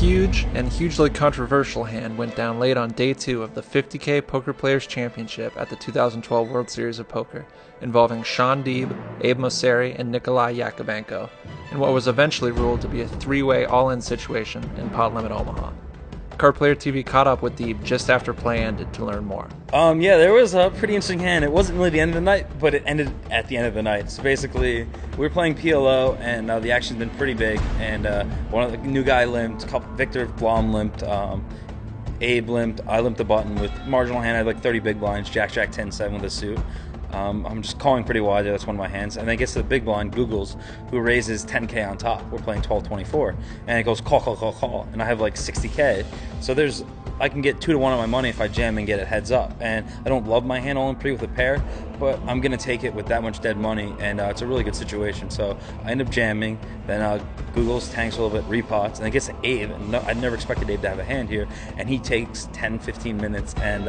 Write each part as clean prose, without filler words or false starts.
huge and hugely controversial hand went down late on day 2 of the 50K Poker Players Championship at the 2012 World Series of Poker, involving Shaun Deeb, Abe Mosseri, and Nikolai Yakovenko, in what was eventually ruled to be a three-way all-in situation in Pot Limit Omaha. Card Player TV caught up with Deeb just after play ended to learn more. Yeah, there was a pretty interesting hand. It wasn't really the end of the night, but it ended at the end of the night. So basically, we were playing PLO, and the action's been pretty big. And one of the new guy limped, Victor Blom limped, Abe limped, I limped the button with marginal hand. I had like 30 big blinds, Jack, 10, 7 with a suit. I'm just calling pretty wide there. That's one of my hands. And then it gets to the big blind, Googles, who raises 10K on top. We're playing 12-24. And it goes call. And I have like 60K. So I can get 2 to 1 on my money if I jam and get it heads up. And I don't love my hand all in pre with a pair, but I'm going to take it with that much dead money. And it's a really good situation. So I end up jamming. Then Googles tanks a little bit, repots. And it gets to Abe. And I never expected Abe to have a hand here. And he takes 10-15 minutes and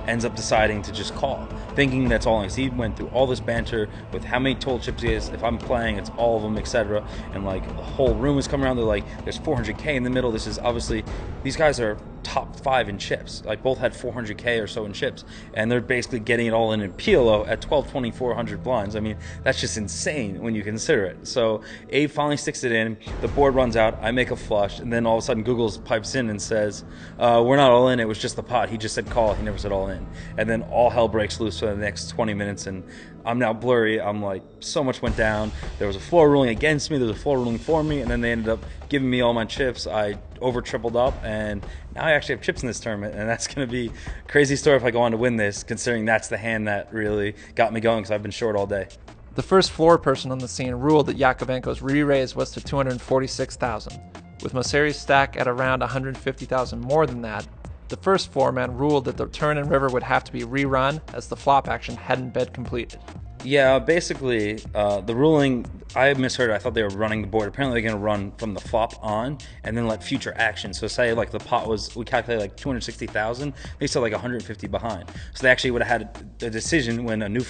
ends up deciding to just call, thinking that's all. He went through all this banter with how many total chips he is. If I'm playing, it's all of them, etc. And like the whole room is coming around. They're like, there's 400K in the middle. This is obviously, these guys are top 5 in chips. Like both had 400K or so in chips, and they're basically getting it all in PLO at 12-2400 blinds. I mean, that's just insane when you consider it. So Abe finally sticks it in. The board runs out. I make a flush, and then all of a sudden Googles pipes in and says, "We're not all in. It was just the pot. He just said call. He never said all in." And then all hell breaks loose for the next 20 minutes, and I'm now blurry. I'm like, so much went down. There was a floor ruling against me. There was a floor ruling for me, and then they ended up giving me all my chips. I over tripled up, and now I actually have chips in this tournament, and that's going to be a crazy story if I go on to win this, considering that's the hand that really got me going because I've been short all day. The first floor person on the scene ruled that Yakovenko's re-raise was to 246,000, with Mosseri's stack at around 150,000 more than that. The first floor man ruled that the turn and river would have to be rerun as the flop action hadn't been completed. Yeah, basically, the ruling, I misheard. I thought they were running the board. Apparently, they're going to run from the flop on and then let future action. So say like the pot was, we calculated like 260,000. They said like 150 behind. So they actually would have had a decision when the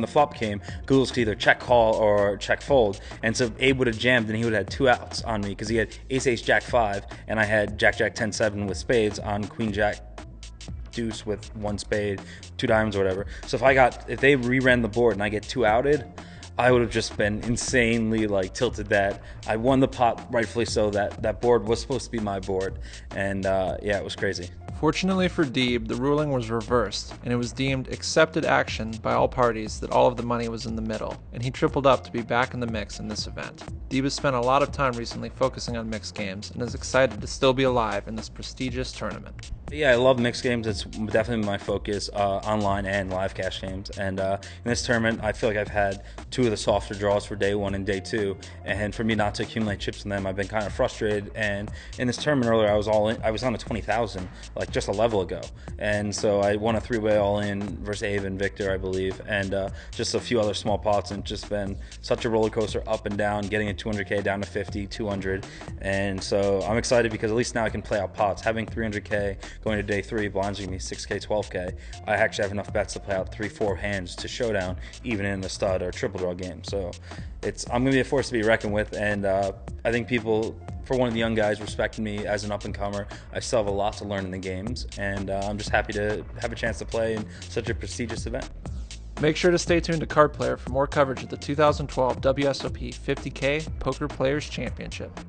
flop came. Googles could either check call or check fold. And so Abe would have jammed and he would have had 2 outs on me because he had ace Jack 5 and I had Jack 10 7 with spades on Queen Jack deuce with 1 spade, 2 diamonds or whatever. So if they reran the board and I get 2 outed, I would have just been insanely like tilted that I won the pot, rightfully so. That board was supposed to be my board, and yeah, it was crazy. Fortunately for Deeb, the ruling was reversed, and it was deemed accepted action by all parties that all of the money was in the middle, and he tripled up to be back in the mix in this event. Deeb has spent a lot of time recently focusing on mixed games, and is excited to still be alive in this prestigious tournament. Yeah, I love mixed games. It's definitely my focus, online and live cash games. And in this tournament, I feel like I've had 2 of the softer draws for day 1 and day 2. And for me not to accumulate chips in them, I've been kind of frustrated. And in this tournament earlier, I was all in. I was on a 20,000 like just a level ago. And so I won a 3-way all in versus Abe and Victor, I believe, and just a few other small pots. And it's just been such a roller coaster, up and down, getting a 200K down to 50, 200. And so I'm excited because at least now I can play out pots. Having 300K going to day 3, blinds giving me 6K, 12K. I actually have enough bets to play out 3-4 hands to showdown, even in the stud or triple draw game. So I'm going to be a force to be reckoned with, and I think people, for one of the young guys, respecting me as an up-and-comer. I still have a lot to learn in the games, and I'm just happy to have a chance to play in such a prestigious event. Make sure to stay tuned to Card Player for more coverage of the 2012 WSOP 50K Poker Players Championship.